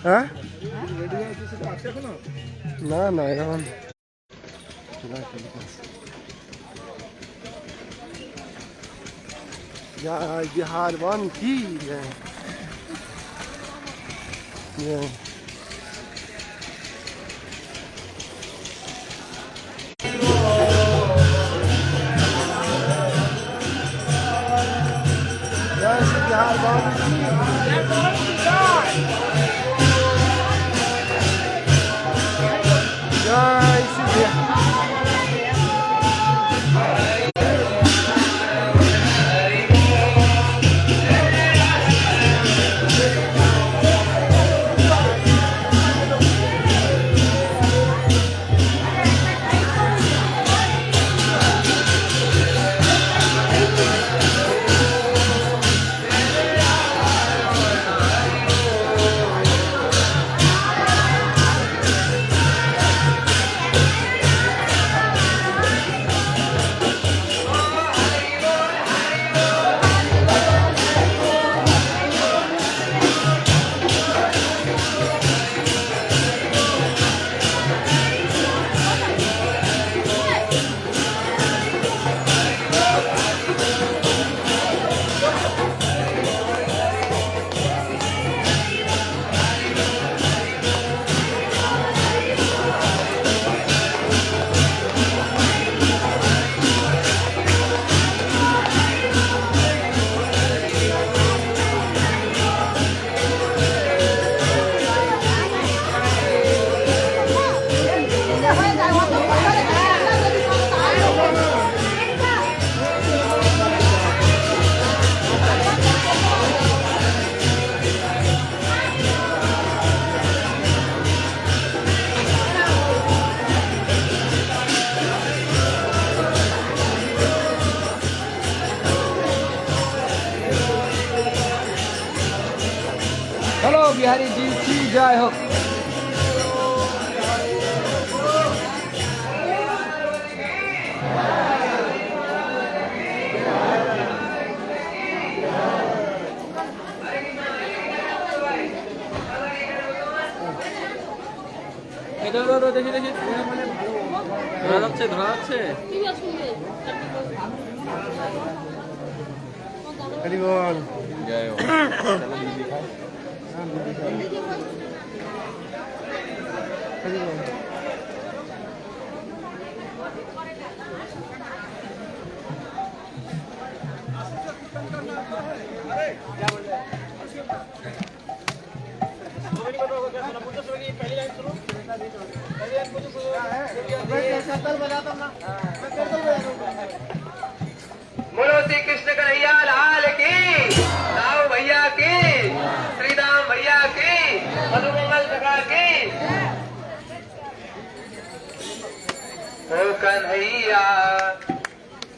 হ্যাঁ না না এখন बिहार वन की बिहार वन चलो बिहारी जी की जय हो। দেখি দেখি ধরা যাচ্ছে ধরা যাচ্ছে। জয় हो। बोलो श्री कृष्ण कन्हैया लाल की, राव भैया की, श्री राम भैया की, मधुमंगल सखा की। ओ कन्हैया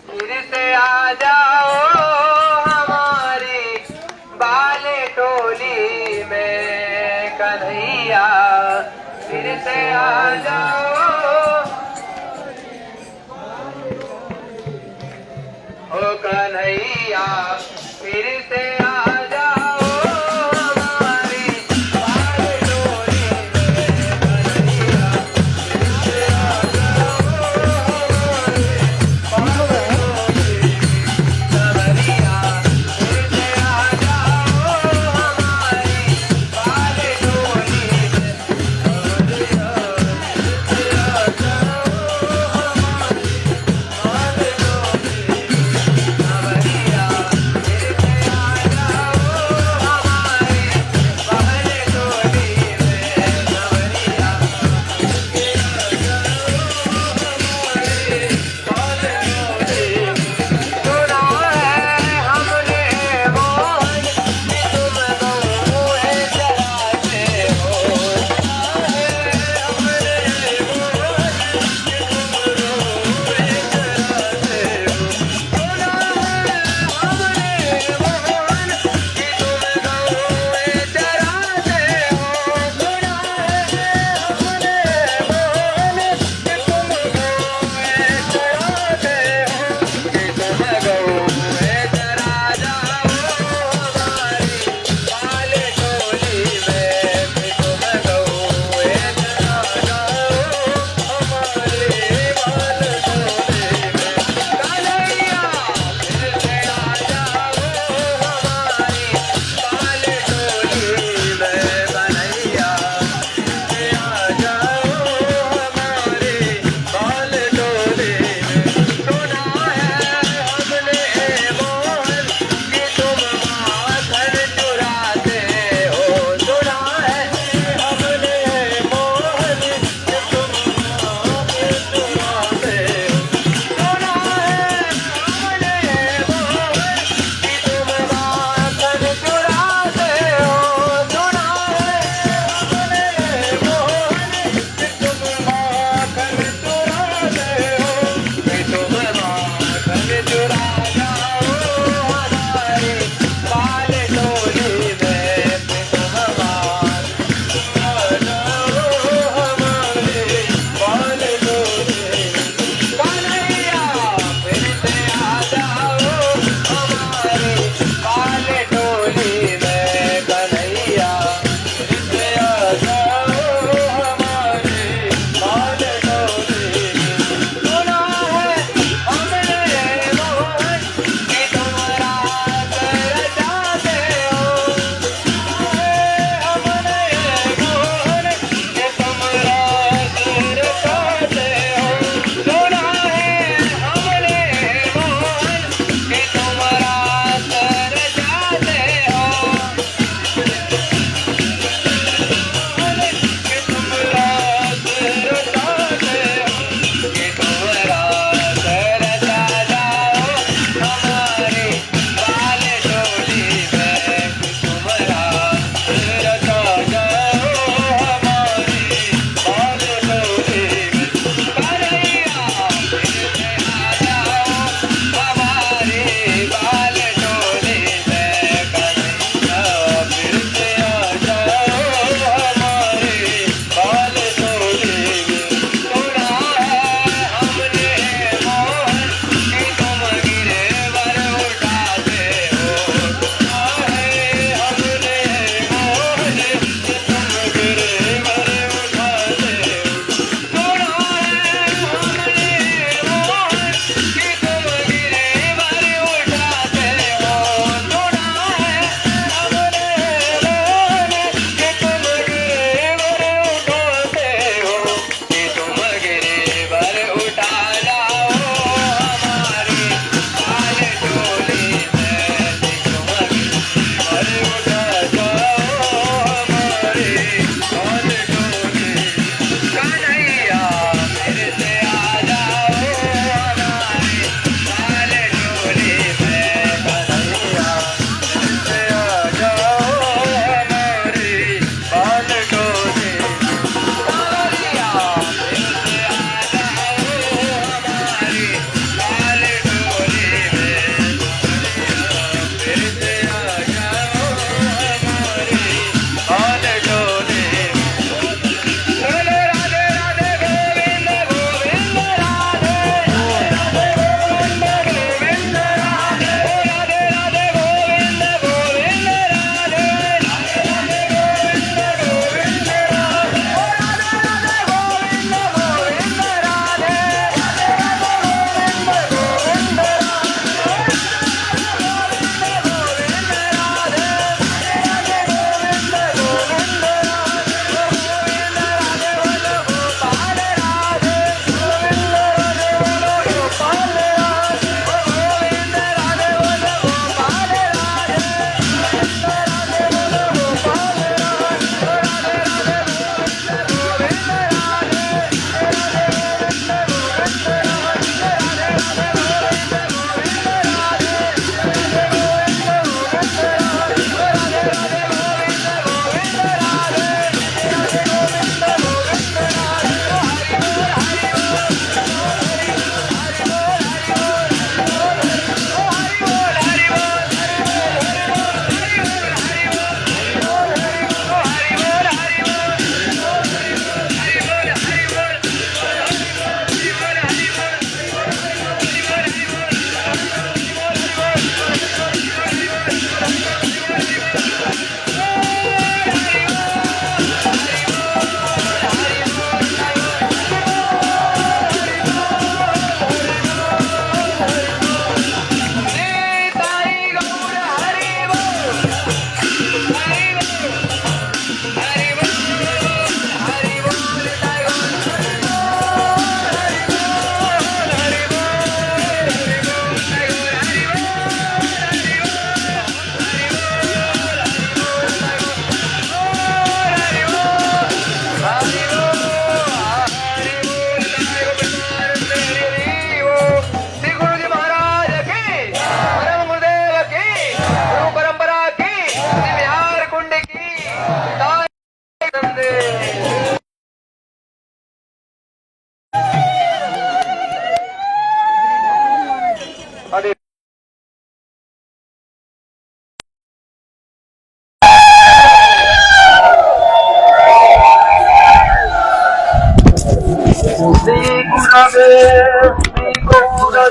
फिर से आ जाओ हमारी बाले टोली में, कन्हैया फिर से आ जाओ। ओ कन्हैया फिर से आ जाओ हमारी बाल डोली में, कन्हैया फिर से आ जाओ हमारी बाल डोली, कन्हैया फिर से आ जाओ हमारी बाल डोली में, कन्हैया फिर से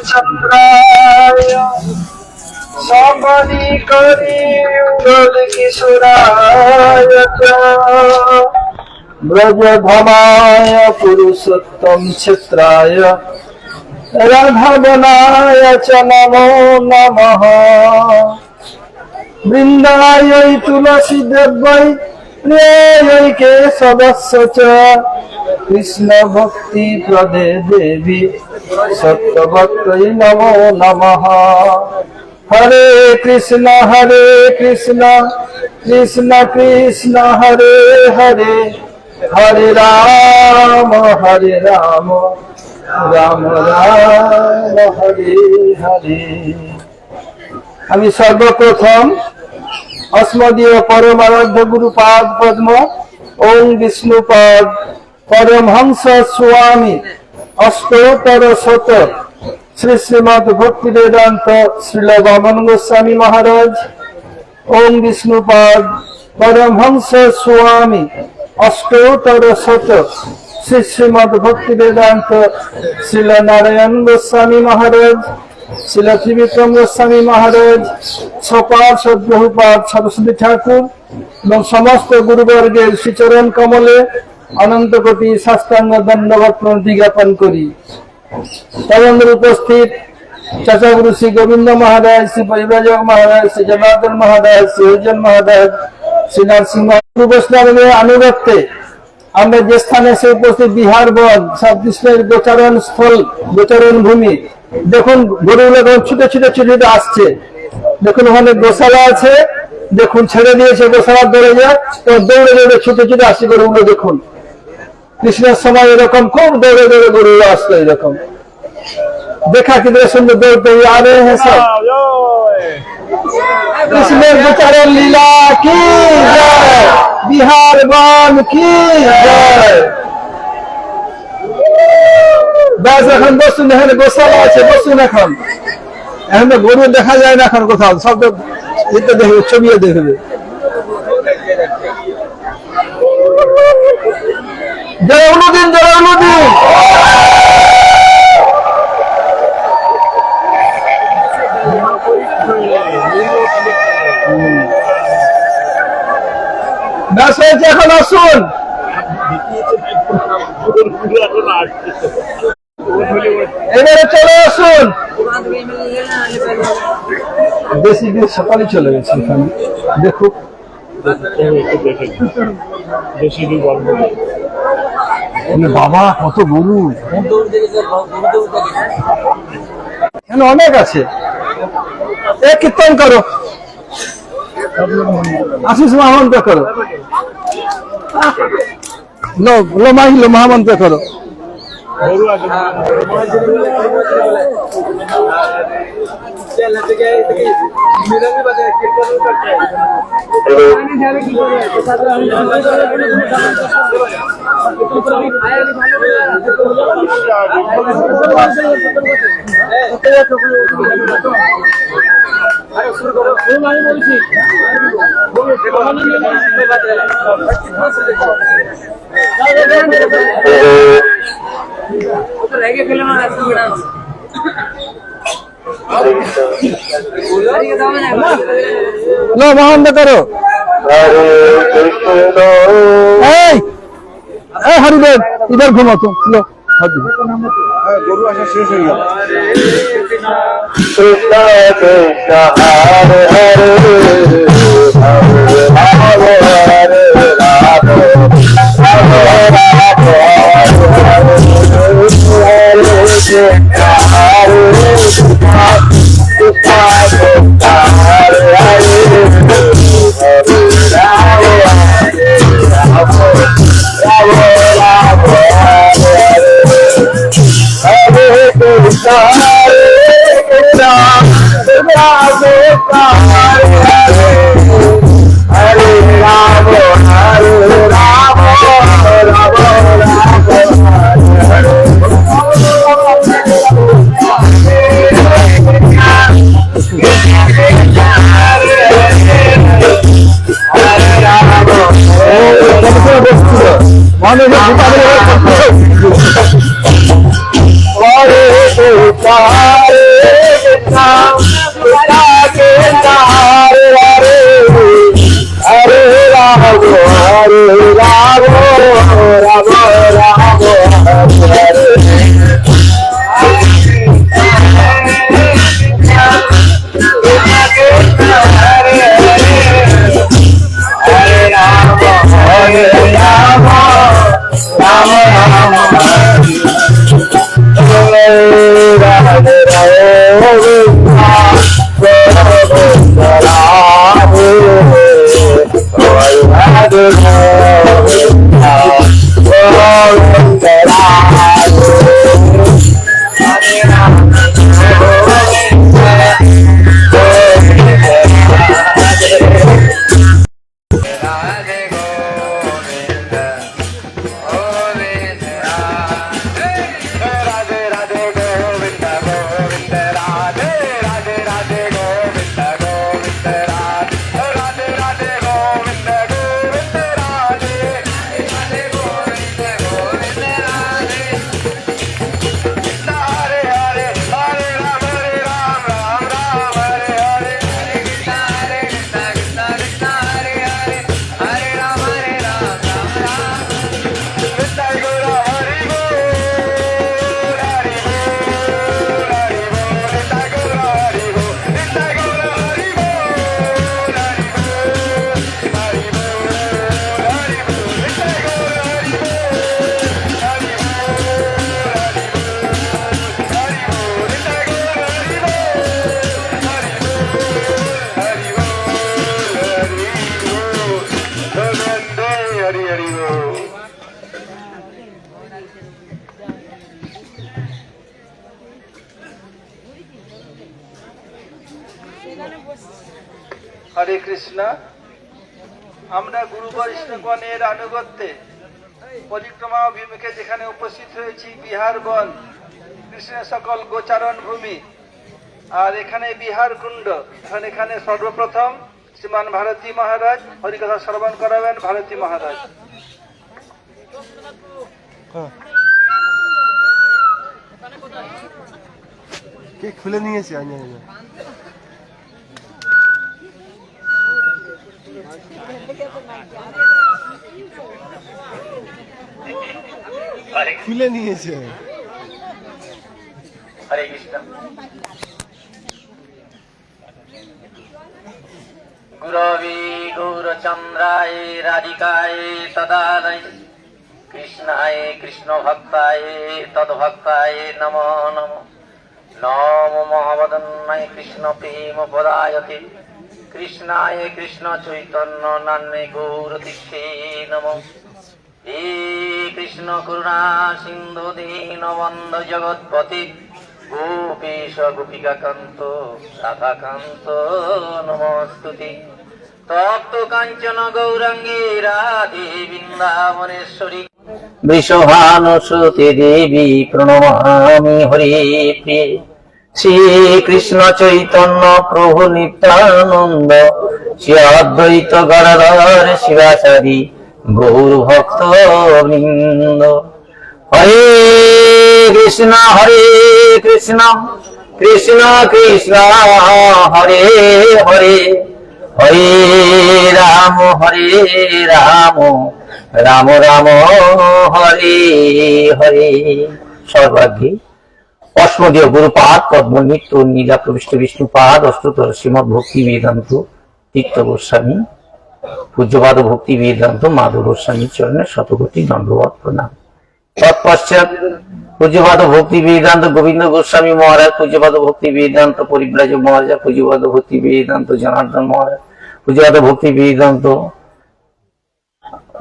चंद्राय सपनी करी उड़ल किशोराय ब्रज भमाय पुरुषोत्तम क्षेत्राय राधावनाय च नमो नमः वृंदाय तुलसी देव्यै प्रियै केशवस्य च कृष्ण भक्ति प्रदे देवी सत्यवत्यै नमो नमः हरे कृष्ण कृष्ण कृष्ण हरे हरे हरे राम राम राम हरे हरे। আমি সর্বপ্রথম अस्मदीय परमाराध्य गुरुपाद पद्म ओम विष्णुपाद परमहंस स्वामी अष्टोत्तर शत श्री श्रीमद भक्ति वेदांत श्रील वामन गोस्वामी महाराज ओम विष्णुपाद परमहंस स्वामी अष्टोत्तर शत श्री श्रीमद भक्ति वेदांत श्रील नारायण गोस्वामी महाराज श्रील त्रिविक्रम गोस्वामी महाराज सपाद सद्गुरुपाद सरस्वती ठाकुर और समस्त गुरुवर्गेर श्रीचरण कमले अनंत कोटि साष्टांग दंडवत प्रणति ज्ञापन करी। तदंतर उपस्थित चाचा गुरु श्री गोविंद महाराज श्री परिव्राजक महाराज श्री जनार्दन महाराज श्री हरिजन महाराज श्री नरसिंह वैष्णवेर अनुगत्ये আমরা যে স্থানে এসে উপস্থিত বিহার বন শ্রীকৃষ্ণের গোচারণ স্থল গোচারণ ভূমি দেখুন গরুগুলো ছুটে ছুটে ছুটে আসছে দেখুন ওখানে গোশালা আছে দেখুন ছেড়ে দিয়েছে গোশালা দৌড়ে যায় তো দৌড়ে দৌড়ে ছুটে ছুটে আসছে গরুগুলো দেখুন কৃষ্ণের সময় এরকম খুব দৌড়ে দৌড়ে গরুগুলো আসলো এরকম দেখা কিতনে সুন্দর দৌড়তে आ रहे हैं सब कृष्णेर गोचारण लीला की जय बिहार वन की जय। बस এখন বসুন এখানে গোশালা আছে বসুন এখন গরু দেখা যায় না এখন কোথাও সব তো দেখবে ছবিও দেখবে জয় অনুদিন, জয় অনুদিন। ব্যাস হয়েছে, এখন আসুন। এবারে চলে আসুন। বেশি দিন সকালে চলে গেছে এখানে, দেখুক বাবা কত গরু এখানে অনেক আছে। এ কীর্তন করো, আশিস মহামন্ত্র করো, লো মাহিল মহামন্ত্র করো। লো মহানন্দ করো। হরিদেব ইধার ঘুমো তো, লো গরু আসা শেষ হয়ে গেল। কৃষ্ণ কৃষ্ণ হরে হরে হরে রাম হরে রাম রাম রাম হরে কৃষ্ণ হরে কৃষ্ণ কৃষ্ণ কৃষ্ণ হরে হরে হরে রাম হরে রাম রাম রাম হরে হরে কৃষ্ণ হরে কৃষ্ণ কৃষ্ণ কৃষ্ণ হরে হরে হরে রাম হরে রাম রাম রাম হরে হরে কৃষ্ণ। আমরা গুরু বৈষ্ণবগণের আনুগত্যে পরিক্রমা অভিমুখে যেখানে উপস্থিত হয়েছি বিহার বন, কৃষ্ণের সকল গোচারণ ভূমি, আর এখানে বিহার কুণ্ড। এখন এখানে সর্বপ্রথম শ্রীমান ভারতী মহারাজ হরিকথা শ্রবণ করাবেন ভারতী মহারাজ। কে খুলে নিয়েছে খুলে নিয়েছে। হরে কৃষ্ণ। গুরবে গৌরচন্দ্রায় রাধিকায় তদালয় কৃষ্ণায় কৃষ্ণ ভক্তায় তদ্ভক্তায় নমো নমো। নমো মহাবদন্নায় কৃষ্ণ প্রেম পদায়তে কৃষ্ণায় কৃষ্ণ চৈতন্য নান্নে গৌরতিষ্ঠে নমো। হে কৃষ্ণ করুণা সিন্ধু দীনবন্ধ জগৎপতি গোপীশ গোপিকাকান্ত রাধাকান্ত নমস্তুতে। তপ্ত কাঞ্চন গৌরাঙ্গী রাধে বৃন্দাবনেশ্বরী বৃষভানুসুতে দেবী প্রণমামি হরি প্রিয়ে। শ্রী কৃষ্ণ চৈতন্য প্রভু নিত্যানন্দ শ্রী অদ্বৈত গদাধর শিবাচারী গৌর ভক্ত বৃন্দ। হরে কৃষ্ণ কৃষ্ণ কৃষ্ণ হরে হরে হরে রাম রাম রাম হরে হরে। সর্বাগ্রে অস্মদীয় গুরুপাদ পদ্ম নিত্য নীলা প্রবিষ্ট বিষ্ণুপাদ অষ্টতর শ্রীমদ ভক্তি বেদান্ত তীর্থ গোস্বামী পূজ্যপাদ ভক্তি বেদান্ত মাধব গোস্বামীর চরণে শতকোটি দণ্ডবত প্রণাম। তৎপশ্চাৎ পূজ্যপাদ ভক্তি বেদান্ত গোবিন্দ গোস্বামী মহারাজ, পূজ্যপাদ ভক্তি বেদান্ত পরিব্রাজক মহারাজ, পূজ্যপাদ ভক্তি বেদান্ত জনার্দন মহারাজ, পূজ্যপাদ ভক্তি বেদান্ত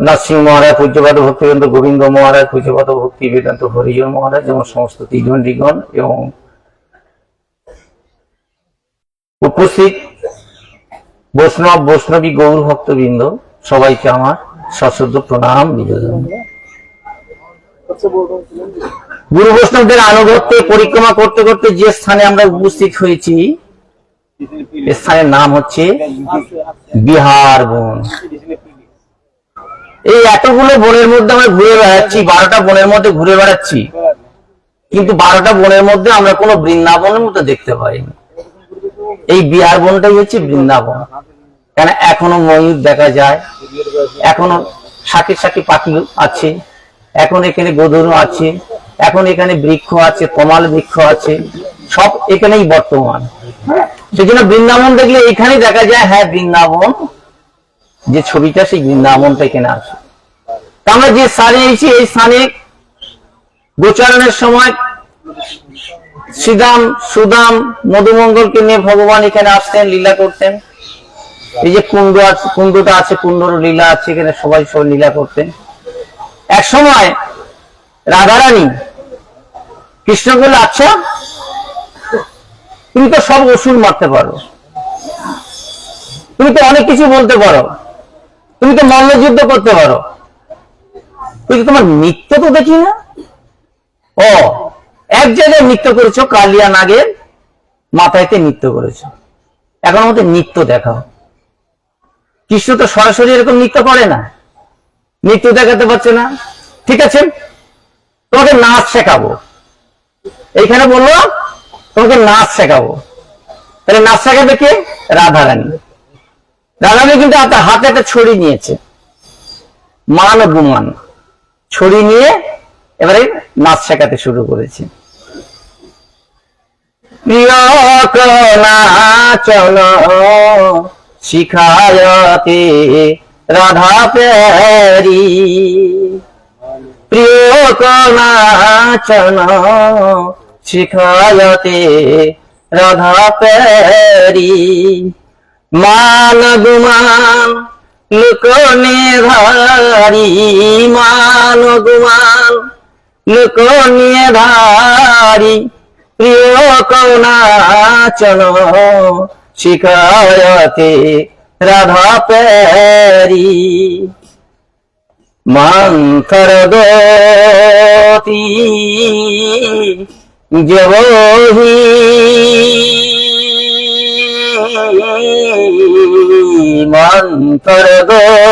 নরসিংহ মহারাজ, পূজ্যপাদ ভক্তি বেদান্ত গোবিন্দ মহারাজ, পূজ্যপাদ ভক্তি বেদান্ত হরিজন মহারাজ এবং সমস্ত তীর্থগণ এবং উপস্থিত বৈষ্ণবী গৌর ভক্তবৃন্দ সবাইকে আমার সশ্রদ্ধ প্রণাম নিবেদন। গুরু বৈষ্ণবদের আনুগত্যে পরিক্রমা করতে করতে যে স্থানে আমরা উপস্থিত হয়েছি, স্থানের নাম হচ্ছে বিহার বন। এই এতগুলো বনের মধ্যে আমরা ঘুরে বেড়াচ্ছি, 12টা বনের মধ্যে ঘুরে বেড়াচ্ছি, কিন্তু 12টা বনের মধ্যে আমরা কোনো বৃন্দাবনের মতো দেখতে পাইনি। এই বিহার বনটাই হচ্ছে বৃন্দাবন। কেন এখনো ময়ূর দেখা যায়, এখনো শাখে পাখি আছে, এখন এখানে গোধূর আছে, এখন এখানে বৃক্ষ আছে, কমাল বৃক্ষ আছে, সব এখানেই বর্তমান। সেই জন্য বৃন্দাবন দেখলে এখানেই দেখা যায়, হ্যাঁ বৃন্দাবন যে ছবিটা সেই বৃন্দাবনটা এখানে আছে। আমরা যে স্থানে এসেছি এই স্থানে গোচারণের সময় শ্রীদাম সুদাম মধুমঙ্গলকে নিয়ে ভগবান এখানে আসতেন, লীলা করতেন। এই যে কুণ্ডটা আছে, কুণ্ডর লীলা আছে, এখানে সবাই সব লীলা করতেন। এক সময় রাধারানী কৃষ্ণ বলল, আচ্ছা তুমি তো সব অসুর মারতে পারো, তুমি তো অনেক কিছু বলতে পারো, তুমি তো মল্লযুদ্ধ করতে পারো, কিন্তু তোমার নৃত্য তো দেখি না। ও এক জায়গায় নৃত্য করেছো, কালিয়া নাগের মাথায়তে নৃত্য করেছো, এখন আমাদের নৃত্য দেখাও। কৃষ্ণ তো সরাসরি এরকম নৃত্য করে না, নৃত্য দেখাতে পারছে না। ঠিক আছে, তোমাকে নাচ শেখাবো। এইখানে বললো তোমাকে নাচ শেখাবো। তাহলে নাচ শেখাবে কে? রাধারানী। রাধারানী কিন্তু হাতে একটা ছড়ি নিয়েছে, মান গুমান ছড়ি নিয়ে এবারে নাচ শেখাতে শুরু করেছে। প্রিয় নাচন শিখায়তে রাধা প্যারি, প্রিয় নাচন শিখায়তে রাধা প্যারি, মান গুমান লোক নিধারি, মান গুমান লোক নিধারি, প্রিয় নাচন শিখায়তে রাধা প্যারি, মন্থর গতি জবহি অন্তর্গতি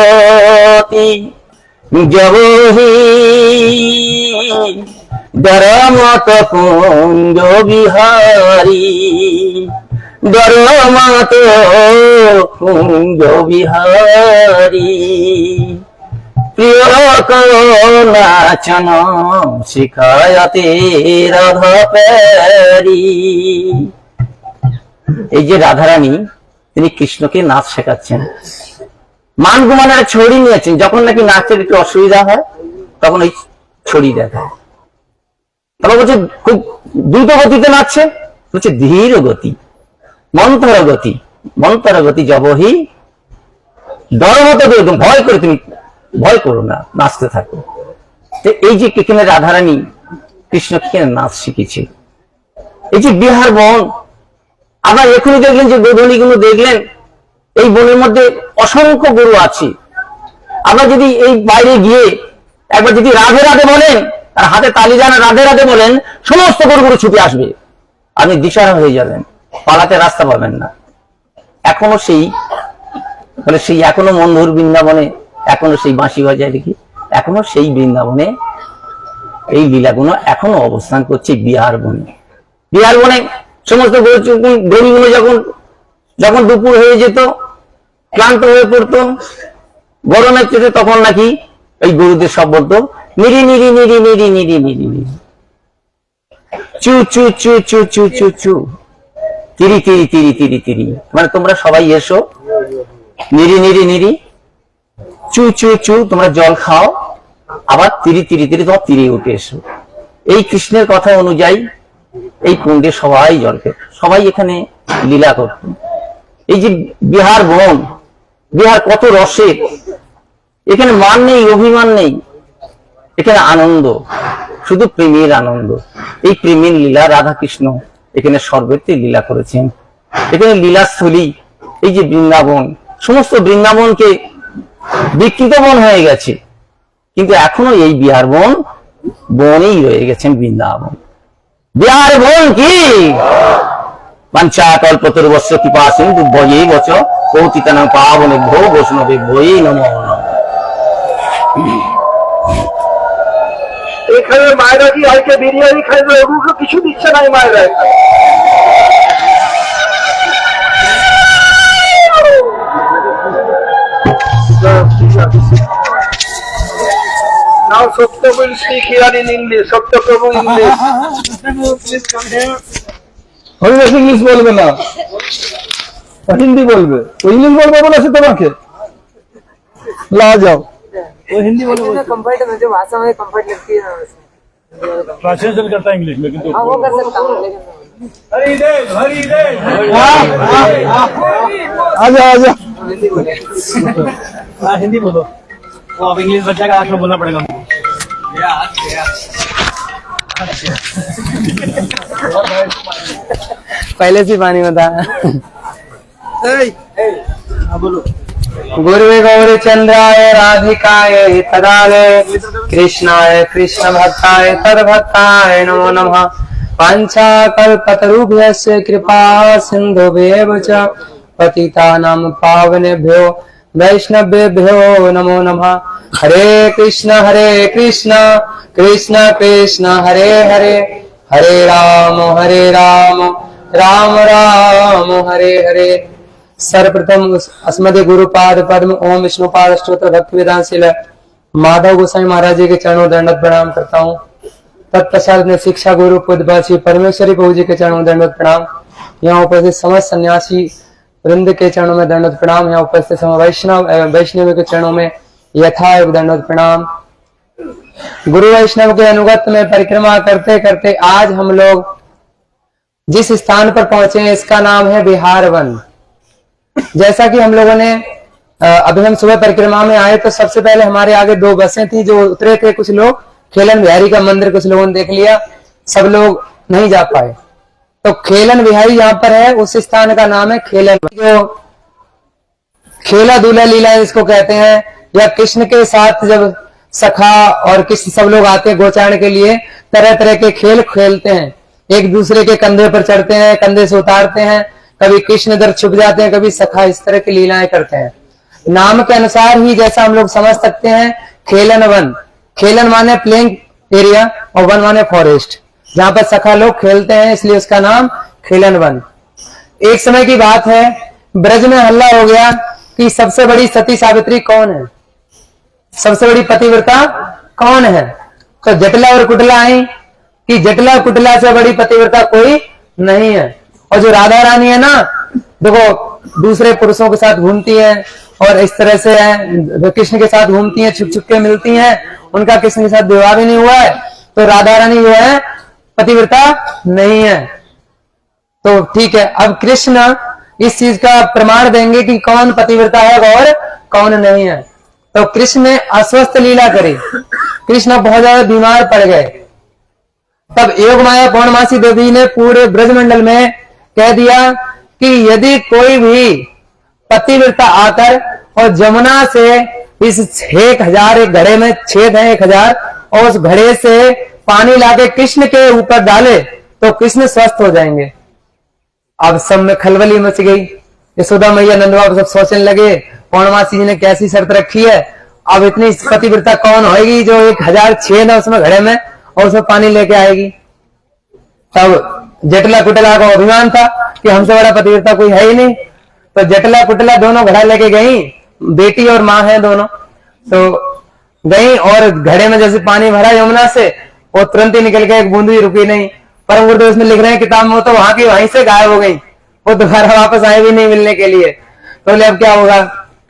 জবহি দরমত কুঞ্জ বিহারী দরমত কুঞ্জ বিহারী প্রিয় নাচন শিখায়তে রাধা প্যারি। এই যে রাধারানী তিনি কৃষ্ণকে নাচ শেখাচ্ছেন, মান গুমানের ছড়ি নিয়েছেন। যখন নাকি নাচের একটু অসুবিধা হয় তখন ওই ছড়ি দেখায়। তারপর বলছে খুব দ্রুত গতিতে নাচছে, বলছে ধীর গতি মন্থর গতি, মন্থর গতি জবহি ডরমত একদম ভয় করে, তুমি ভয় করো না, নাচতে থাকো। এই যে এখানে রাধারানী কৃষ্ণকে নাচ শিখেছে, এই যে বিহার বন। আবার এখনই দেখলেন যে গোধূলিগুলো দেখলেন, এই বনের মধ্যে অসংখ্য গরু আছে। আবার যদি এই বাইরে গিয়ে একবার যদি রাধে রাধে বলেন আর হাতে তালি জানা রাধে রাধে বলেন, সমস্ত গরুগুলো ছুটে আসবে, আপনি দিশাহারা হয়ে যাবেন, পালাতে রাস্তা পাবেন না। এখনো সেই মানে সেই এখনো মন্ধুর বৃন্দাবনে এখনো সেই বাঁশি বাজায় দেখি, এখনো সেই বৃন্দাবনে এই লীলাগুলো এখনো অবস্থান করছে বিহার বনে। বিহার বনে সমস্ত গরুগুলো যখন দুপুর হয়ে যেত, ক্লান্ত হয়ে পড়তো, গরমের চোটে, তখন নাকি এই গরুদের সব বলতো নিরি নিরি নিরি নিরি নিরি নিরি নিরি চু চু চু চু চু চু চু তিরি তিরি তিরি তিরি তিরি, মানে তোমরা সবাই এসো, নিরি নিরি নিরি চু চু চু, তোমরা জল খাও, আবার তিরি তিরি তিরি তোমার তীরে উঠে এসো। এই কৃষ্ণের কথা অনুযায়ী এই কুণ্ডে সবাই জল খেত, সবাই এখানে লীলা করত। এই যে বিহার বন, বিহার কত রসের, এখানে মান নেই, অভিমান নেই, এখানে আনন্দ, শুধু প্রেমের আনন্দ। এই প্রেমের লীলা রাধা কৃষ্ণ এখানে সর্বত্রই লীলা করেছেন। এখানে লীলাস্থলী, এই যে বৃন্দাবন, সমস্ত বৃন্দাবনকে বিকৃত বন হয়ে গেছে, কিন্তু এখনো এই বিহার বন বনেই রয়ে গেছেন বৃন্দাবন। বিহার বন কি বাঞ্ছা কল্পতরুবস্য কৃপা সিন্ধু ভজেই বচ পতিতানাং পাবনেভ্যো বৈষ্ণবেভ্যো নমো নমঃ। এখানে মায়েরা কি আজকে বিরিয়ানি খাইবে, ওগুলো কিছু দিচ্ছে না এই মায়েরা। Now Satya will speak here in English. Satya Prabhu English. Haridas English বলবে না, হিন্দি বলবে। ও ইংলিশ বলবে বলেছে তোমাকে, লা যাও, ও হিন্দি বলবে। कंफर्ट मुझे भाषा में कंफर्ट लगती है ना, ट्रांसलेशन करता है इंग्लिश में, किंतु हाँ वो कर सकता हूँ, लेकिन आजा आजा, हाँ हिंदी बोलो। वो अब इंग्लिश बच्चा का आखिर बोलना पड़ेगा हमको। पहले से पानी बता। गुरुवे गौरी चंद्राय राधिकाय तदालय कृष्णाय कृष्ण भक्ताय तद्भक्ताय नमो नमः। वाञ्छा कल्पतरुभ्यश्च कृपा सिन्धुभ्येव च पतितानां पावनेभ्यो वैष्णवेभ्यो नमो नमः। हरे कृष्ण कृष्ण कृष्ण हरे हरे, हरे राम राम राम हरे हरे। सर्वप्रथम अस्मदे गुरुपाद पद्म ओम विष्णुपाद स्तोत्र भक्ति वेदांत शिला माधव गोसाई महाराज जी के चरणों दंडवत प्रणाम करता हूँ। तत्पश्चात ने शिक्षा गुरु पुदबासी परमेश्वरी प्रभु जी के चरणों दंडवत प्रणाम। यहाँ उपस्थित समस्त सन्यासी वृंद के चरणों में दंडवत प्रणाम। यहाँ उपस्थित समस्त वैष्णव एवं वैष्णवी के चरणों में यथा दंडवत प्रणाम। गुरु वैष्णव के अनुगत में परिक्रमा करते करते आज हम लोग जिस स्थान पर पहुंचे हैं इसका नाम है बिहार वन। जैसा कि हम लोगों ने अभी हम सुबह परिक्रमा में आए तो सबसे पहले हमारे आगे 2 बसें थी जो उतरे थे। कुछ लोग खेलन बिहारी का मंदिर कुछ लोगों ने देख लिया, सब लोग नहीं जा पाए। तो खेलन बिहारी यहाँ पर है, उस स्थान का नाम है खेलन, जो खेला दूल्हा लीला इसको कहते हैं। या कृष्ण के साथ जब सखा और कृष्ण सब लोग आते हैं गोचारण के लिए, तरह तरह के खेल खेलते हैं, एक दूसरे के कंधे पर चढ़ते हैं, कंधे से उतारते हैं, कभी कृष्ण इधर छुप जाते हैं, कभी सखा, इस तरह की लीलाएं करते हैं। नाम के अनुसार ही जैसा हम लोग समझ सकते हैं, खेलन वन, खेलन माने प्लेइंग एरिया और वन माने फॉरेस्ट, जहां पर सखा लोग खेलते हैं, इसलिए उसका नाम खेलन वन। एक समय की बात है, ब्रज में हल्ला हो गया कि सबसे बड़ी सती सावित्री कौन है, सबसे बड़ी पतिव्रता कौन है। तो जटिला और कुटिला आई कि जटिला कुटिला से बड़ी पतिव्रता कोई नहीं है। और जो राधा रानी है ना, देखो दूसरे पुरुषों के साथ घूमती है और इस तरह से है, कृष्ण के साथ घूमती हैं, छुप छुप के मिलती हैं, उनका कृष्ण के साथ विवाह भी नहीं हुआ है, तो राधा रानी जो है पतिव्रता नहीं है। तो ठीक है, अब कृष्ण इस चीज का प्रमाण देंगे कि कौन पतिव्रता है और कौन नहीं है। तो कृष्ण ने अस्वस्थ लीला करी, कृष्ण बहुत ज्यादा बीमार पड़ गए। तब योग माया पौर्णमासी देवी ने पूरे ब्रजमंडल में कह दिया कि यदि कोई भी पतिव्रता आकर और जमुना से इस 1000 एक घड़े में छेद है 1000 और उस घड़े से पानी लाके कृष्ण के ऊपर डाले तो कृष्ण स्वस्थ हो जाएंगे। अब सब में खलबली मच गई, यशोदा मैया नंद बाबा सब सोचने लगे पौर्णमासी जी ने कैसी शर्त रखी है, अब इतनी पतिव्रता कौन होगी जो 1000 छेद है उसमें घड़े में और उसमें पानी लेके आएगी। तब जटिला कुटिला को अभिमान था कि हमसे बड़ा पतिव्रता कोई है ही नहीं, तो जटिला कुटिला दोनों घड़ा लेके गई, बेटी और माँ है दोनों, तो गई और घड़े में जैसे पानी भरा यमुना से वो तुरंत ही निकल के एक बूंद भी रुकी नहीं। परम गुरुदेव उसमें लिख रहे हैं किताब में, तो वहां की वहीं से गायब हो गई, वो दोबारा वापस आए भी नहीं मिलने के लिए। तो बोले अब क्या होगा।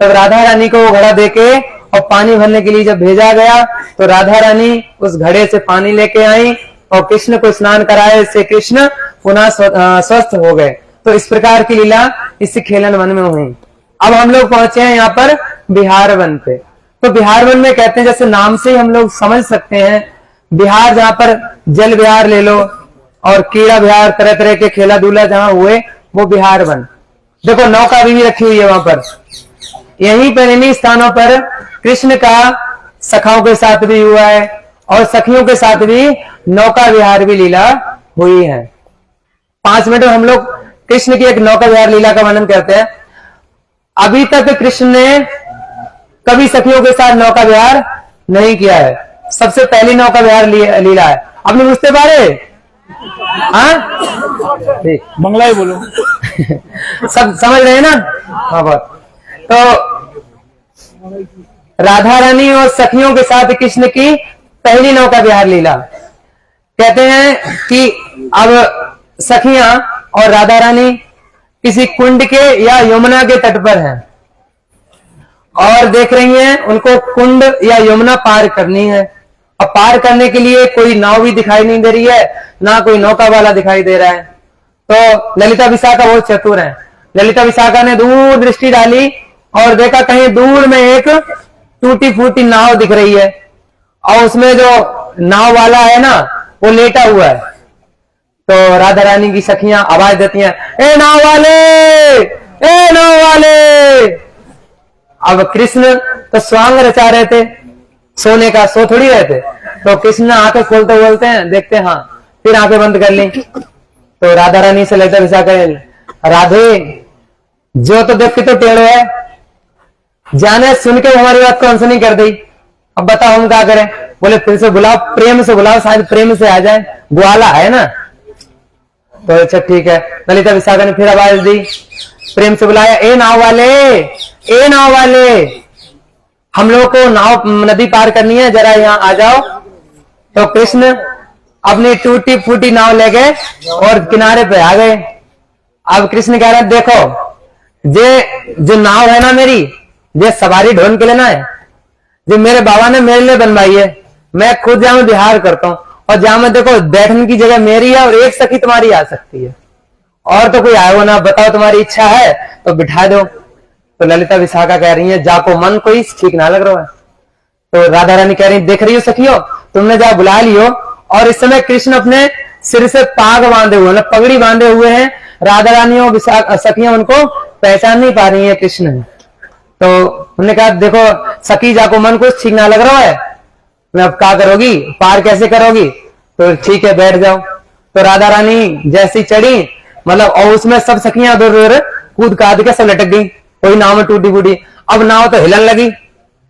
तब राधा रानी को वो घड़ा देके और पानी भरने के लिए जब भेजा गया तो राधा रानी उस घड़े से पानी लेके आई और कृष्ण को स्नान कराए, इससे कृष्ण पुनः स्वस्थ हो गए। तो इस प्रकार की लीला इस खेलन वन में हुई। अब हम लोग पहुंचे हैं यहाँ पर बिहार वन पे। तो बिहार वन में कहते हैं, जैसे नाम से ही हम लोग समझ सकते हैं, बिहार जहाँ पर जल विहार ले लो और कीड़ा विहार, तरह तरह के खेला धूला जहाँ हुए वो बिहार वन। देखो नौका भी रखी हुई है वहां पर, यहीं पर इन्हीं स्थानों पर कृष्ण का सखाओं के साथ भी हुआ है और सखियों के साथ भी नौका विहार भी लीला हुई है। 5 मिनट में हम लोग कृष्ण की एक नौका विहार लीला का वर्णन करते हैं। अभी तक कृष्ण ने कभी सखियों के साथ नौका विहार नहीं किया है, सबसे पहली नौका विहार लीला है। आपने बुझते पारे बंगला ही बोलो सब समझ रहे हैं ना। हाँ बहुत। तो राधा रानी और सखियों के साथ कृष्ण की पहली नौका विहार लीला। कहते हैं कि अब सखियां और राधा रानी किसी कुंड के या यमुना के तट पर हैं और देख रही हैं उनको कुंड या यमुना पार करनी है। अब पार करने के लिए कोई नाव भी दिखाई नहीं दे रही है, ना कोई नौका वाला दिखाई दे रहा है। तो ललिता विशाखा बहुत चतुर है। ललिता विशाखा ने दूर दृष्टि डाली और देखा कहीं दूर में एक टूटी फूटी नाव दिख रही है और उसमें जो नाव वाला है ना वो लेटा हुआ है। तो राधा रानी की सखियां आवाज देती हैं, ए नाव वाले, ए नाव वाले। अब कृष्ण तो स्वांग रचा रहे थे, सोने का सो थोड़ी रहे थे। तो कृष्ण आंखें खोलते बोलते हैं, देखते हैं, हाँ, फिर आंखें बंद कर ली। तो राधा रानी से ललिता विशाखा, राधे जो तो देख के तो टेढ़ो है, जाने सुन के हमारी बात को अनसुनी कर दी, अब बताओ हम क्या करें। बोले फिर से बुलाओ, प्रेम से बुलाओ, शायद प्रेम से आ जाए, ग्वाला है ना। तो अच्छा ठीक है, ललिता विशाखा ने फिर आवाज दी, प्रेम से बुलाया, ए नाव वाले, ए नाव वाले, हम लोग को नाव नदी पार करनी है, जरा यहाँ आ जाओ। तो कृष्ण अपनी टूटी फूटी नाव ले गए और किनारे पे आ गए। अब कृष्ण कह रहे हैं, देखो ये जो नाव है ना मेरी, ये सवारी ढूंढ के लेना है, जो मेरे बाबा ने मेरे लिए बनवाई है। मैं खुद जहां विहार करता हूँ और जहां में देखो बैठने की जगह मेरी है और एक सखी तुम्हारी आ सकती है, और तो कोई आए हो ना, बताओ तुम्हारी इच्छा है तो बिठा दो। तो ललिता विशाखा कह रही है, जाको मन कोई ठीक ना लग रहा है। तो राधा रानी कह रही, देख रही हो सखियो, तुमने जहाँ बुला लियो। और इस समय कृष्ण अपने सिर से पाग बांधे हुए, मतलब पगड़ी बांधे हुए हैं। राधा रानी और सखियां उनको पहचान नहीं पा रही है कृष्ण। तो उन्होंने कहा, देखो सखी, जाको मन कुछ ठीक ना लग रहा है, मैं अब क्या करोगी, पार कैसे करोगी। तो ठीक है बैठ जाओ। तो राधा रानी जैसी चढ़ी, मतलब और उसमें सब सखियां दूर दूर कूद काद के सब लटक गई, कोई नाव में टूटी फूटी। अब नाव तो हिलन लगी।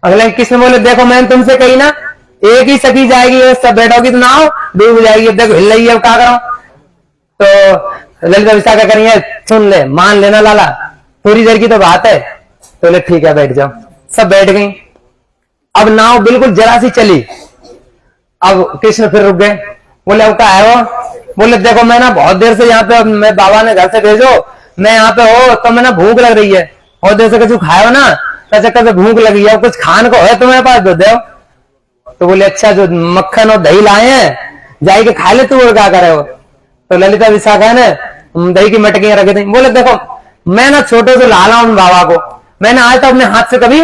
अगले कृष्ण बोले देखो मैंने तुमसे कही ना एक ही सखी जाएगी, सब बैठोगी तो नाव डूब जाएगी, अब देखो हिल रही है, अब क्या करो। तो ललिता विशाखा करेंगे सुन ले मान लेना लाला, थोड़ी देर की तो बात है। तो बोले ठीक है बैठ जाओ। सब बैठ गई। अब नाव बिल्कुल जरा सी चली। अब कृष्ण फिर रुक गए। बोले अब क्या है वो? बोले देखो मैं ना बहुत देर से यहाँ पे, मैं बाबा ने घर से भेजो, मैं यहाँ पे हो तो मैं ना भूख लग रही है, बहुत देर से कुछ खाया हो ना तो चक्कर से भूख लगी है, कुछ खाने को है तुम्हारे पास दो दो। तो बोले अच्छा जो मक्खन और दही लाए हैं जाई के खा ले तू, और क्या करे हो। तो ललिता विशाखा ने दही की मटकियां रखी थी। बोले देखो मैं ना छोटे से लाला हूं बाबा को, मैंने आज तक अपने हाथ से कभी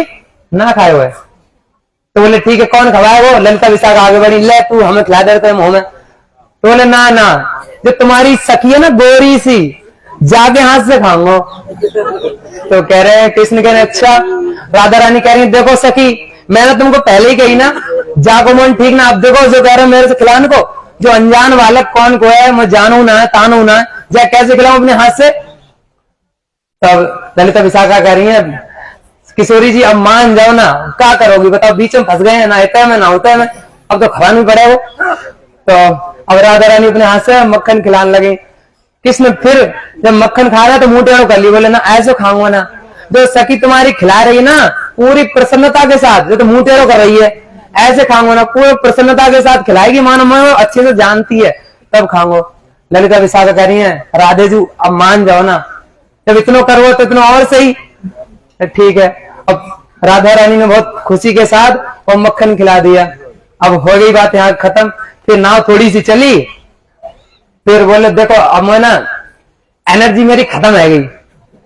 ना खाए हुए। तो बोले ठीक है कौन खवाए वो? ललिता विशाखा आगे बढ़ी, ले तू हमें खिला देते हैं मुंह में। तो बोले ना ना जो तुम्हारी सखी है ना गोरी सी, जाके हाथ से खाऊंगा। तो कह रहे हैं कृष्ण कह रहे अच्छा। राधा रानी कह रही है देखो सखी मैंने तुमको पहले ही कही ना जाको मन ठीक ना, अब देखो जो कह रहे मेरे से खिलाने को, जो अनजान बालक कौन को है मैं जानू ना तानू ना, जा कैसे खिलाऊं अपने हाथ से। तब ललिता विशाखा कह रही है किशोरी जी अब मान जाओ ना, क्या करोगी बताओ, बीच में फंस गए हैं, ना होता है मैं ना होता है मैं, अब तो खिलाना भी पड़े वो। तो अब राधा रानी अपने हाथ से मक्खन खिलाने लगी। कृष्ण फिर जब मक्खन खा रहा तो मुंह टेढ़ो कर ली। बोले ना ऐसे खाऊंगा ना, जो सखी तुम्हारी खिला रही है ना पूरी प्रसन्नता के साथ, जो तो मुंह टेढ़ो कर रही है ऐसे खाऊंगा ना, पूरी प्रसन्नता के साथ खिलाएगी, मानो मैं अच्छे से जानती है तब खाऊंगा। ललिता विशाखा कह रही है राधे जी अब मान जाओ ना, जब इतना करो तो इतना और सही। ठीक है। अब राधा रानी ने बहुत खुशी के साथ वो मक्खन खिला दिया। अब हो गई बात यहाँ खत्म। फिर नाव थोड़ी सी चली, फिर बोले देखो अब मैं ना एनर्जी मेरी खत्म है गई,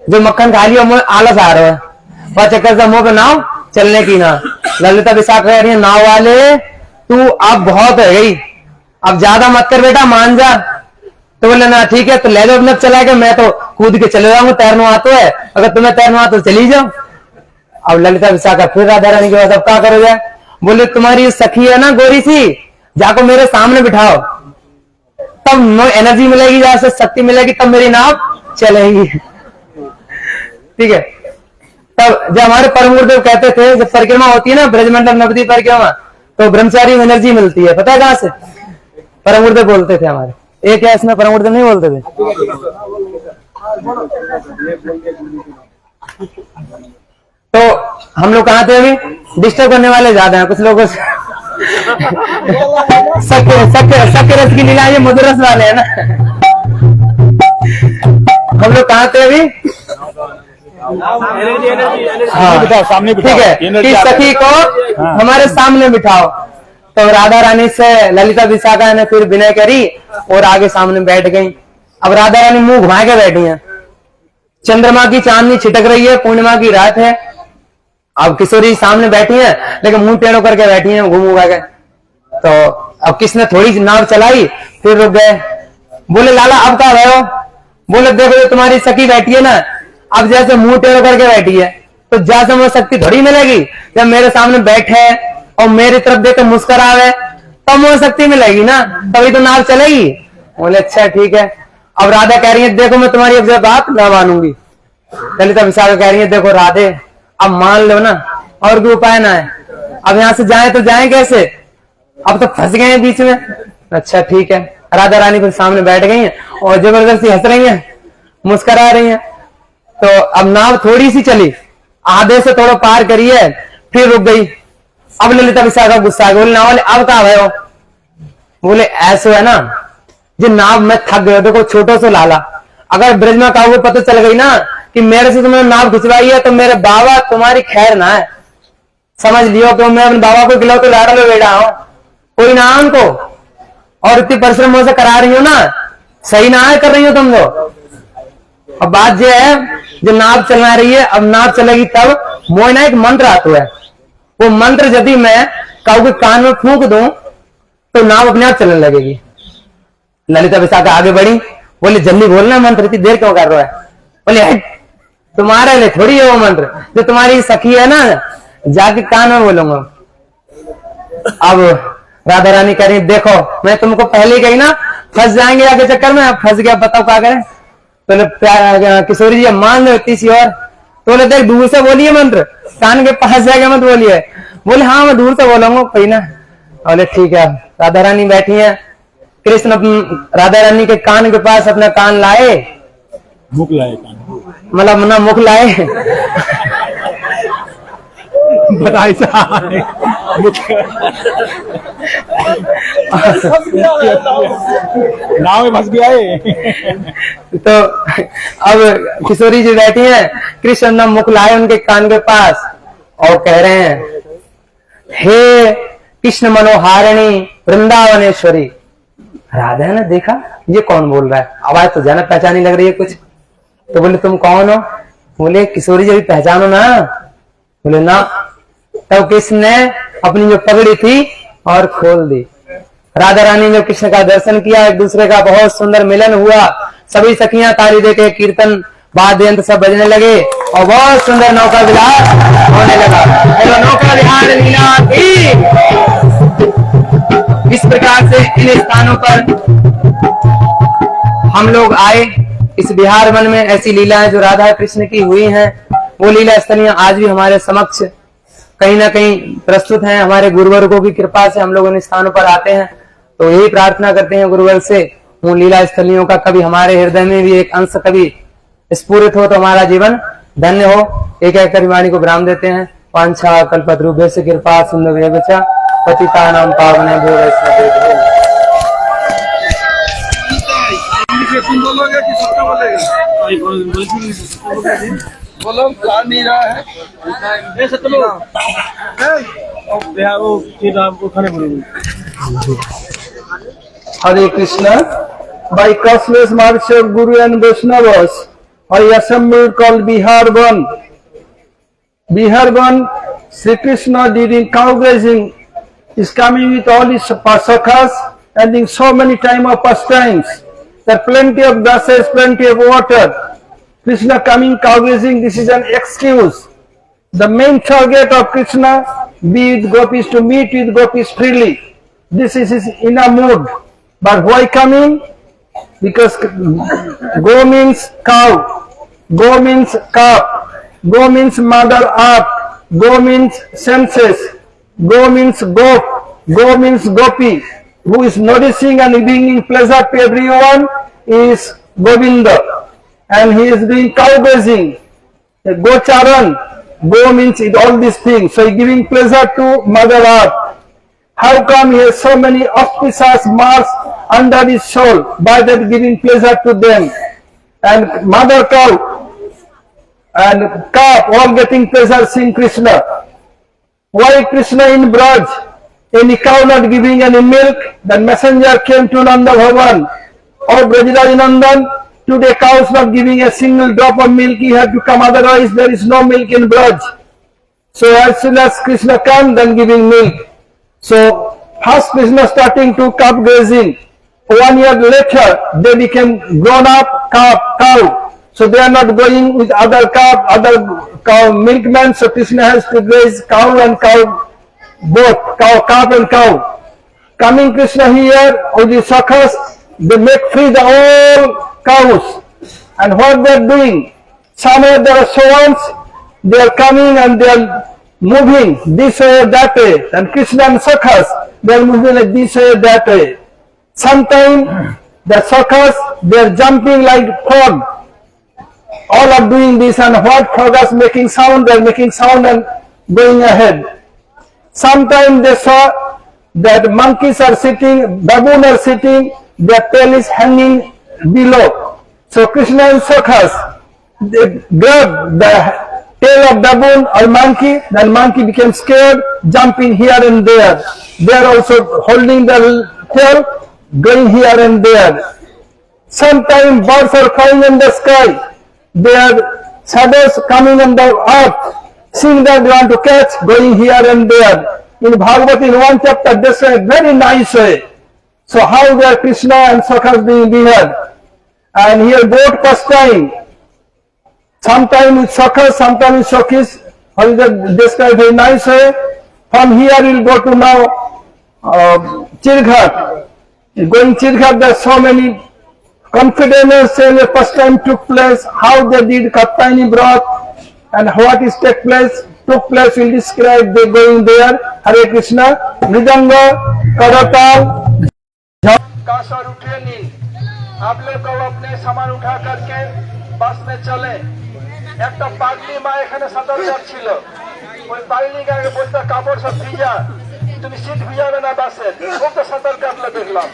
जो मक्खन खा लिया मुझे आलस आ रहा है, वह चक्कर से मुंह पे नाव चलने की ना। ललिता विशाखा कह रही है नाव वाले तू अब बहुत है गई, अब ज्यादा मत कर बेटा मान जा। तो बोले ना ठीक है तो ले जाओ अपने, चला के मैं तो कूद के चले जाऊंगा, तैरना आता है, अगर तुम्हें तैरना आता तो चली जाओ। अब ललिता विशाखा फिर राधा रानी के पास अब क्या करोगे? बोले तुम्हारी सखी है ना गोरी सी, जाको मेरे सामने बिठाओ, तब नो एनर्जी मिलेगी, जहां से शक्ति मिलेगी तब मेरी नाव चलेगी। ठीक है। तब जब हमारे परम गुरुदेव कहते थे जब परिक्रमा होती है ना ब्रजमंडल नवद्वीप परिक्रमा, तो ब्रह्मचारी में एनर्जी मिलती है, पता है कहां से? परम गुरुदेव बोलते थे हमारे। एक है इसमें परम गुरुदेव नहीं बोलते थे। तो हम लोग कहाँ थे अभी? डिस्टर्ब करने वाले ज्यादा हैं कुछ लोगों से। सख्य रस की लीला, ये मधुर रस वाले है ना। हम लोग कहाँ थे अभी? हाँ सामने ठीक है कि सखी को हमारे सामने बिठाओ। तो राधा रानी से ललिता विशाखा ने फिर विनय करी और आगे सामने बैठ गई। अब राधा रानी मुंह घुमा के बैठी है, चंद्रमा की चांदनी छिटक रही है, पूर्णिमा की रात है। अब किशोरी सामने बैठी है लेकिन मुंह टेढ़ो करके बैठी है घूम उगा के। तो अब किसने थोड़ी नाव चलाई, फिर रुक गए। बोले लाला अब क्या भयो? बोले देखो जो तुम्हारी सखी बैठी है ना, अब जैसे मुंह टेढ़ो करके बैठी है तो जैसे मुझे शक्ति थोड़ी मिलेगी, जब मेरे सामने बैठे और मेरी तरफ देख के मुस्कुरावे तब मुझे शक्ति मिलेगी ना, तभी तो नाव चलेगी। बोले अच्छा ठीक है। अब राधा कह रही है देखो मैं तुम्हारी अब बात ना मानूंगी। ललिता विशाखा कह रही है देखो राधे अब मान लो ना, और कोई उपाय ना है, अब यहाँ से जाए तो जाए कैसे, अब तो फंस गए हैं बीच में। अच्छा ठीक है। राधा रानी फिर सामने बैठ गई हैं और जबरदस्ती हंस रही हैं, मुस्कुरा रही हैं। तो अब नाव थोड़ी सी चली, आधे से थोड़ा पार करी है, फिर रुक गई। अब ललिता विशाखा गुस्सा आ गई। बोले नाव वाले अब कहाँ भयो? बोले ऐसे है ना जो नाव में थक गए, देखो छोटो से लाला, अगर ब्रज में कहा पता चल गई ना कि मेरे से तुमने नाव खिंचवाई है तो मेरे बाबा तुम्हारी खैर ना है, समझ लियो कि मैं अपने बाबा को खिलाओ तो लाड़ा में बैठा हूं, कोई ना उनको, और इतनी परिश्रम से करा रही हो ना, सही ना है कर रही हो तुम लोग। अब बात यह है जो नाव चलना रही है, अब नाव चलेगी तब मोहना एक मंत्र आता है, वो मंत्र यदि मैं कहूँ कान में फूंक दूं तो नाव अपने आप चलने लगेगी। ललिता विशाखा आगे बढ़ी, बोले जल्दी बोलना मंत्र, इतनी देर क्यों कर रहा है? बोले हट तुम्हारे लिए थोड़ी है वो मंत्र, जो तुम्हारी सखी है ना जाके कान में बोलूंगा। अब राधा रानी कह रही देखो मैं तुमको पहले कही ना फंस जाएंगे आगे चक्कर में, अब फंस गया बताओ क्या करें। तो किशोरी जी मान लो इतनी सी और तो बोले देख दूर से बोलिए मंत्र, कान के पास जाके मत बोलिए। बोले हाँ मैं दूर से बोलूंगा कोई ना। बोले ठीक है। राधा रानी बैठी है, कृष्ण राधा रानी के कान के पास अपना कान लाए, मुख लाए मतलब ना मुख लाए बताइए नाव में फंस गया है। तो अब किशोरी जी बैठी हैं, कृष्ण ना मुख लाए उनके कान के पास और कह रहे हैं, हे कृष्ण मनोहारिणी वृंदावनेश्वरी। राधा ने देखा ये कौन बोल रहा है, आवाज तो जाना पहचानी लग रही है कुछ। तो बोले तुम कौन हो? बोले किशोरी जी पहचानो ना। बोले ना। तब कृष्ण ने अपनी जो पगड़ी थी और खोल दी। राधा रानी ने कृष्ण का दर्शन किया, एक दूसरे का बहुत सुंदर मिलन हुआ। सभी सखियां ताली देके कीर्तन वाद्य यंत्र सब बजने लगे और बहुत सुंदर नौका विहार होने लगा। तो नौका विहार लीला की इस प्रकार से इन स्थानों पर हम लोग आए। इस बिहार वन में ऐसी लीलाएं जो राधा कृष्ण की हुई हैं, वो लीला स्थलियां आज भी हमारे समक्ष कहीं ना कहीं प्रस्तुत हैं। हमारे गुरुवर्गों की कृपा से हम लोग इन स्थानों पर आते हैं। तो यही प्रार्थना करते हैं गुरुवर्ग से, उन लीला स्थलियों का कभी हमारे हृदय में भी एक अंश कभी स्फुरित हो तो हमारा जीवन धन्य हो। एक एक वाणी को विराम देते हैं। वांछा कल्पतरुभ्यश्च कृपा सिंधुभ्यश्च पतितानां पावनेभ्यो वैष्णवेभ्यो। बोलोगे कि सबका बोलेगा? बोलो कान नहीं रहा है। Hare Krishna. By costless march of Guru and Vaishnavas, I assembled called Biharban. Biharban, Sri Krishna during cow grazing is coming with all his sakhas and in so many time of pastimes. There are plenty of grasses, plenty of water. Krishna coming cow grazing, this is an excuse. The main target of Krishna be with gopis, to meet with gopis freely. This is his inner mood. But why coming? Because go means cow, go means calf, go means mother earth, go means senses, go means gop, go means gopi. Who is nourishing and bringing pleasure to everyone is Govinda. And he is doing cow grazing. Go charan, go means all these things. So he is giving pleasure to mother earth. How come he has so many auspicious marks under his soul? By that giving pleasure to them. And mother cow and calf all getting pleasure seeing Krishna. Why Krishna in Braj? Any cow not giving any milk? The messenger came to Nanda Bhavan. Or Brajraj Nandan, today cow is not giving a single drop of milk. He had to come, otherwise there is no milk in Braj. So as soon as Krishna come, then giving milk. So first Krishna starting to calf grazing. 1 year later they became grown up cow. So they are not going with other cow milkmen. So Krishna has to graze cow and cow, both calf and cow. Coming Krishna here with the sakhas, they make free the all cows. And what they are doing? Somewhere there are swans, they are coming and they are moving this way or that way. And Krishna and sakhas, they are moving like this way or that way. Sometimes the sakhas, they are jumping like frog. All are doing this, and what frog is making sound, they are making sound and going ahead. Sometimes they saw that monkeys are sitting, baboon are sitting, their tail is hanging below. So Krishna and sakhas, they grab the tail of baboon or monkey, then monkey became scared, jumping here and there. They are also holding the tail, going here and there. Sometimes birds are flying in the sky. Their shadows coming on the earth, seeing that they want to catch, going here and there. In Bhagavad in one chapter, they say very nice way. So how their Krishna and sakhas being beheld. And here both pastime. Sometimes with sakhas, sometimes with sakhis. How is that described very nice way. From here we'll go to now Chirghat. Going Chirghat, there are so many confidence saying the first time took place, how they did Kaptaini Brat, and what is took place will describe the going there. Hare Krishna. Mridanga, Karatal. का sir उठिए नील आप लोग को अपने सामान उठा करके बस में चले एक तो पागली माँ এখানে সাঁতার যাচ্ছিল ওই পাগলি গাকে বলতে কাপড় সব ভিজা তুমি সিট ভিজাবে না বাসে খুব তো সাঁতার কাটলে দেখলাম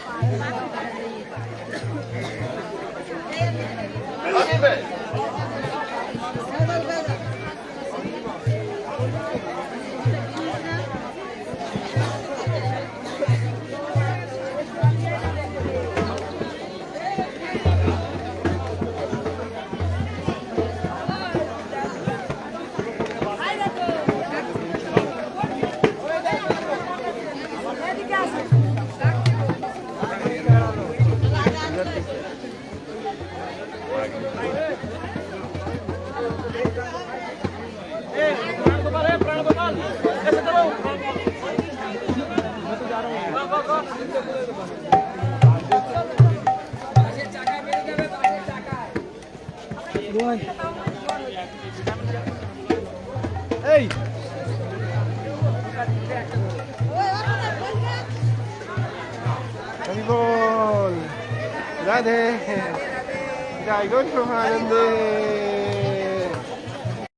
হরি বল রাধে জয় গৌর প্রেমানন্দে